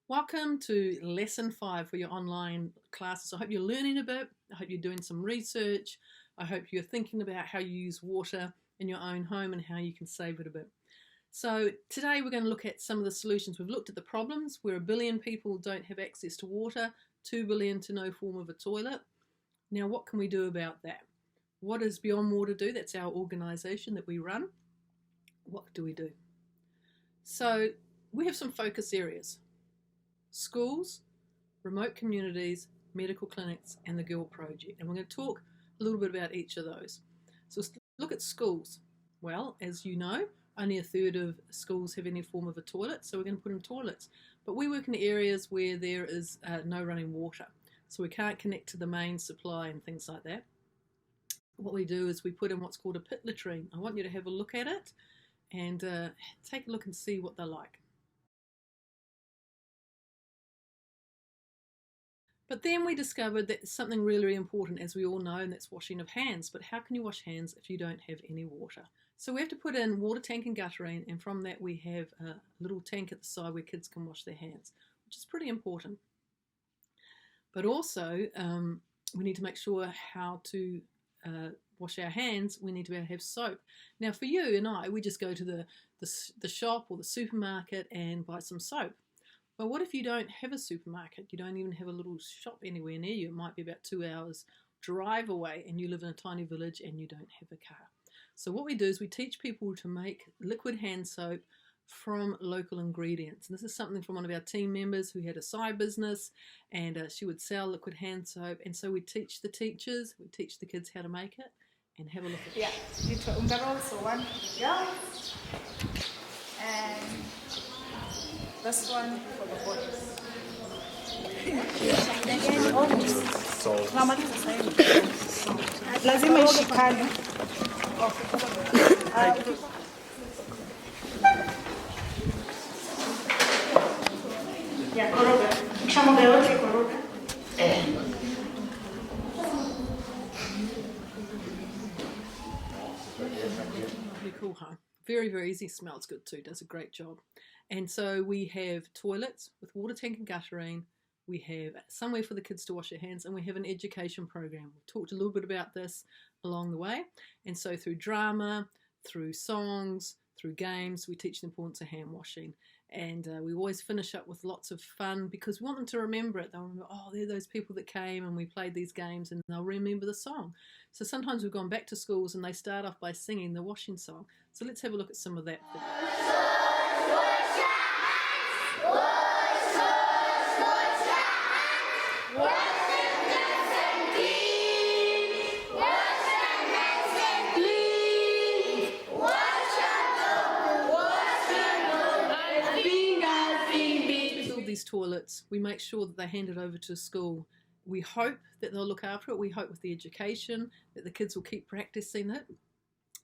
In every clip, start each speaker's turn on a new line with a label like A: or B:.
A: Welcome to Lesson 5 for your online classes. I hope you're learning a bit. I hope you're doing some research. I hope you're thinking about how you use water in your own home and how you can save it a bit. So today we're going to look at some of the solutions. We've looked at the problems where 1 billion people don't have access to water, 2 billion to no form of a toilet. Now what can we do about that? What does BeyondWater do? That's our organisation that we run. What do we do? So we have some focus areas. Schools, remote communities, medical clinics, and the Girl Project. And we're going to talk a little bit about each of those. So let's look at schools. Well, as you know, only 1/3 of schools have any form of a toilet, so we're going to put in toilets. But we work in areas where there is no running water, so we can't connect to the main supply and things like that. What we do is we put in what's called a pit latrine. I want you to have a look at it and take a look and see what they're like. But then we discovered that something really important, as we all know, and that's washing of hands. But how can you wash hands if you don't have any water? So we have to put in water tank and guttering, and from that we have a little tank at the side where kids can wash their hands, which is pretty important. But also we need to make sure how to wash our hands. We need to be able to have soap. Now for you and I, we just go to the shop or the supermarket and buy some soap. But what if you don't have a supermarket? You don't even have a little shop anywhere near you. It might be about 2 hours drive away and you live in a tiny village and you don't have a car. So what we do is we teach people to make liquid hand soap from local ingredients. And this is something from one of our team members who had a side business, and she would sell liquid hand soap. And so we teach the teachers, we teach the kids how to make it, and have a look at it.
B: Yeah, umbrella, so one, yeah. And this one for the boys. Lazima ishikane. Ya, koroga. Kishamwaga yote koroga.
A: Really cool, huh? Very, very easy. Smells good too. Does a great job. And so we have toilets with water tank and guttering. We have somewhere for the kids to wash their hands, and we have an education program. We've talked a little bit about this along the way. And so through drama, through songs, through games, we teach the importance of hand washing. And we always finish up with lots of fun because we want them to remember it. They'll remember, oh, they're those people that came and we played these games, and they'll remember the song. So sometimes we've gone back to schools and they start off by singing the washing song. So let's have a look at some of that. These toilets, we make sure that they're handed over to school. We hope that they'll look after it. We hope with the education that the kids will keep practicing it.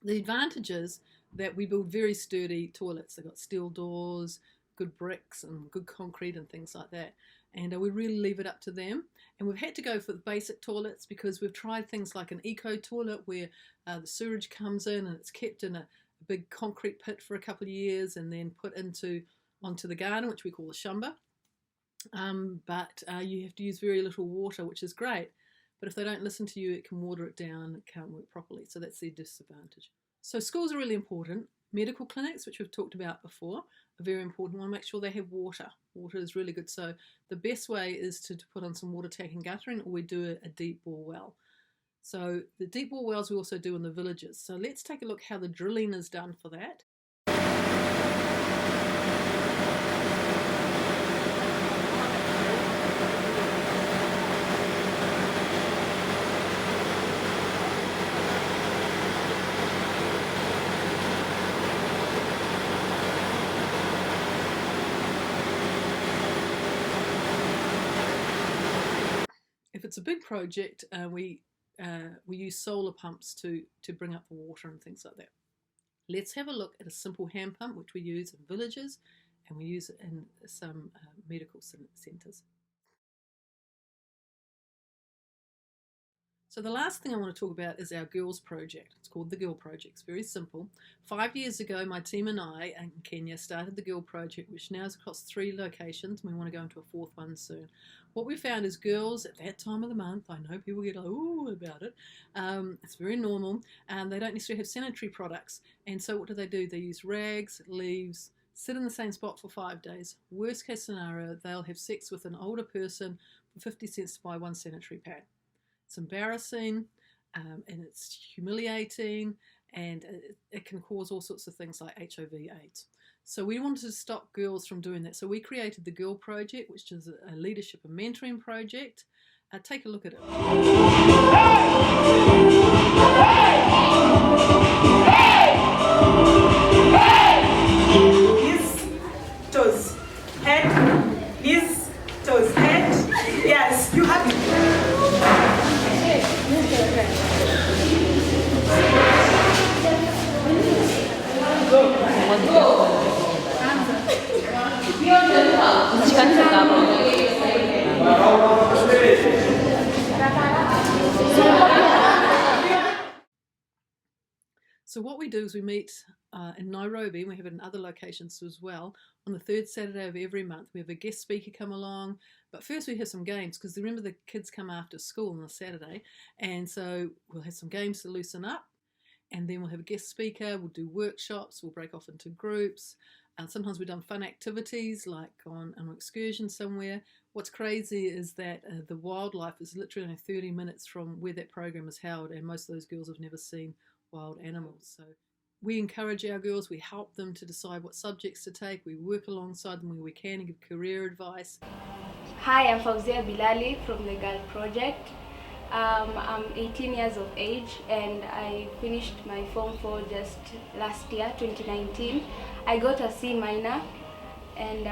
A: The advantage is that we build very sturdy toilets. They've got steel doors, good bricks and good concrete and things like that. And we really leave it up to them. And we've had to go for the basic toilets because we've tried things like an eco toilet where the sewage comes in and it's kept in a big concrete pit for a couple of years and then put onto the garden, which we call the shumba. But you have to use very little water, which is great. But if they don't listen to you, it can water it down, it can't work properly. So that's the disadvantage. So schools are really important. Medical clinics, which we've talked about before, are very important. We want to make sure they have water. Water is really good. So the best way is to put on some water tank and guttering, or we do a deep bore well. So the deep bore wells we also do in the villages. So let's take a look how the drilling is done for that. If it's a big project, we use solar pumps to bring up the water and things like that. Let's have a look at a simple hand pump, which we use in villages, and we use it in some medical centres. So the last thing I want to talk about is our girls project. It's called the Girl Project. It's very simple. 5 years ago, my team and I in Kenya started the Girl Project, which now is across 3 locations. We want to go into a 4th one soon. What we found is girls at that time of the month, I know people get like, ooh, about it. It's very normal. They don't necessarily have sanitary products. And so what do? They use rags, leaves, sit in the same spot for 5 days. Worst case scenario, they'll have sex with an older person for 50 cents to buy 1 sanitary pad. It's embarrassing and it's humiliating, and it can cause all sorts of things like HIV/AIDS. So we wanted to stop girls from doing that. So we created the Girl Project, which is a leadership and mentoring project. Take a look at it.
B: Knees, toes, head, knees, toes, head. Yes, you have to.
A: So what we do is we meet in Nairobi, and we have it in other locations as well, on the 3rd Saturday of every month. We have a guest speaker come along, but first we have some games, because remember the kids come after school on a Saturday, and so we'll have some games to loosen up, and then we'll have a guest speaker, we'll do workshops, we'll break off into groups, and sometimes we've done fun activities like on an excursion somewhere. What's crazy is that the wildlife is literally only 30 minutes from where that program is held, and most of those girls have never seen wild animals. So we encourage our girls, we help them to decide what subjects to take, we work alongside them where we can and give career advice.
C: Hi, I'm Fauzia Bilali from the Girl Project. I'm 18 years of age and I finished my Form 4 just last year, 2019. I got a C minor, and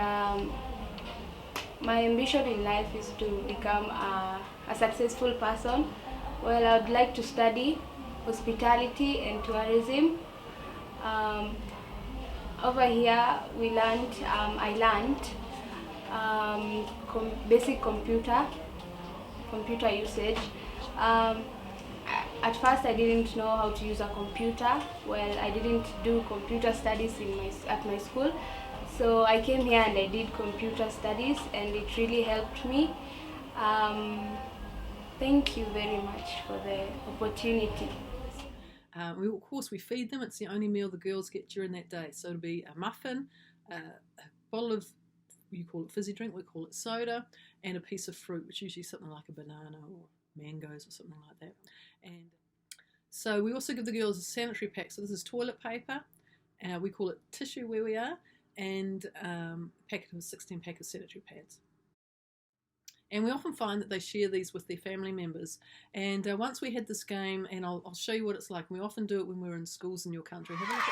C: my ambition in life is to become a successful person. Well, I would like to study hospitality and tourism. Over here we learned, I learned basic computer usage. At first I didn't know how to use a computer. Well, I didn't do computer studies at my school, so I came here and I did computer studies, and it really helped me. Thank you very much for the opportunity.
A: Of course, we feed them. It's the only meal the girls get during that day. So it'll be a muffin, a bottle of, you call it fizzy drink, we call it soda, and a piece of fruit, which is usually something like a banana or mangoes or something like that. And so we also give the girls a sanitary pack. So this is toilet paper, we call it tissue where we are, and a packet of 16 pack of sanitary pads. And we often find that they share these with their family members. And once we had this game, and I'll show you what it's like. We often do it when we're in schools in your country. Have a look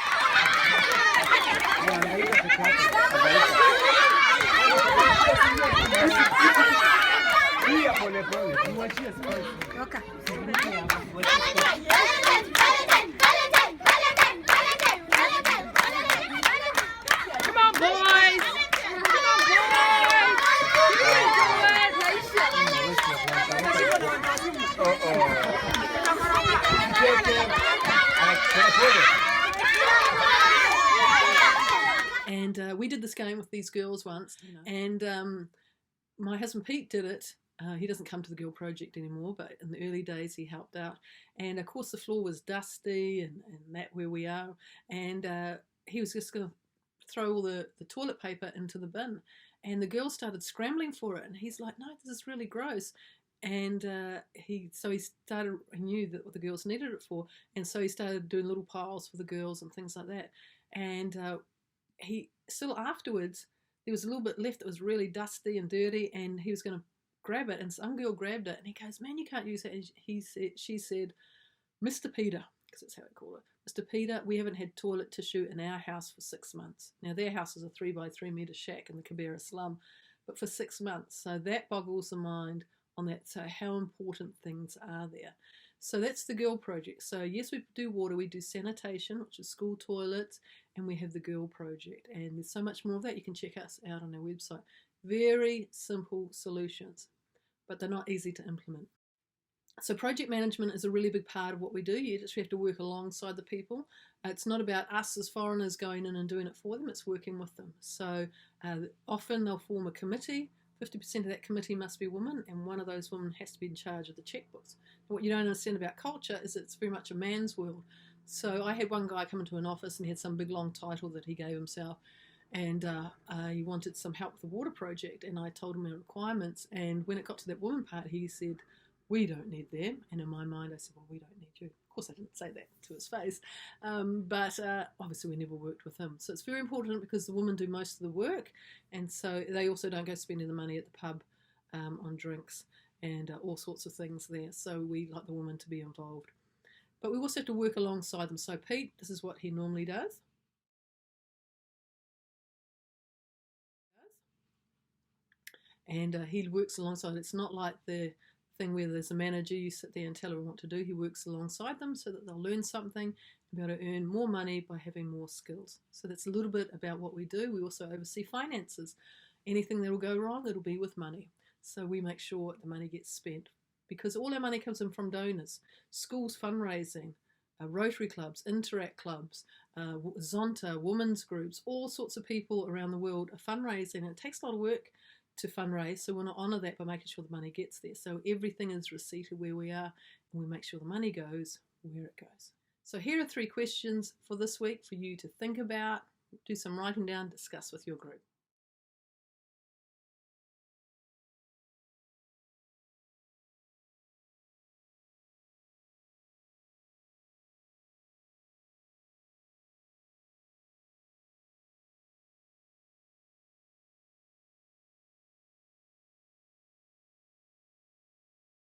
D: Come on, boys!
A: And we did this game with these girls once, and my husband Pete did it. He doesn't come to the Girl Project anymore, but in the early days he helped out. And of course the floor was dusty and that where we are, and he was just going to throw all the toilet paper into the bin, and the girls started scrambling for it, and he's like, no, this is really gross. And he knew that what the girls needed it for, and so he started doing little piles for the girls and things like that. And he still afterwards, there was a little bit left that was really dusty and dirty, and he was going to grab it, and some girl grabbed it, and he goes, man, you can't use that. And she said, Mr. Peter, because that's how I call it, Mr. Peter, we haven't had toilet tissue in our house for 6 months. Now their house is a 3x3 metre shack in the Kibera slum, but for 6 months. So that boggles the mind on that, so how important things are there. So that's the Girl Project. So yes, we do water, we do sanitation, which is school toilets, and we have the Girl Project. And there's so much more of that. You can check us out on our website. Very simple solutions, but they're not easy to implement. So project management is a really big part of what we do. You just have to work alongside the people. It's not about us as foreigners going in and doing it for them, it's working with them. So often they'll form a committee. 50% of that committee must be women, and one of those women has to be in charge of the checkbooks. And what you don't understand about culture is it's very much a man's world. So I had one guy come into an office and he had some big long title that he gave himself, and he wanted some help with the water project, and I told him the requirements, and when it got to that woman part, he said, "We don't need them." And in my mind I said, "Well, we don't need you." Of course I didn't say that to his face, but obviously we never worked with him. So it's very important because the women do most of the work, and so they also don't go spending the money at the pub on drinks and all sorts of things there. So we like the women to be involved. But we also have to work alongside them. So Pete, this is what he normally does. And he works alongside. It's not like the thing where there's a manager, you sit there and tell them what to do. He works alongside them so that they'll learn something and be able to earn more money by having more skills. So that's a little bit about what we do. We also oversee finances. Anything that will go wrong, it'll be with money. So we make sure the money gets spent, because all our money comes in from donors, schools fundraising, Rotary clubs, Interact clubs, Zonta, women's groups, all sorts of people around the world are fundraising. And it takes a lot of work to fundraise, so we want to honour that by making sure the money gets there. So everything is receipted where we are, and we make sure the money goes where it goes. So here are 3 questions for this week for you to think about, do some writing down, discuss with your group.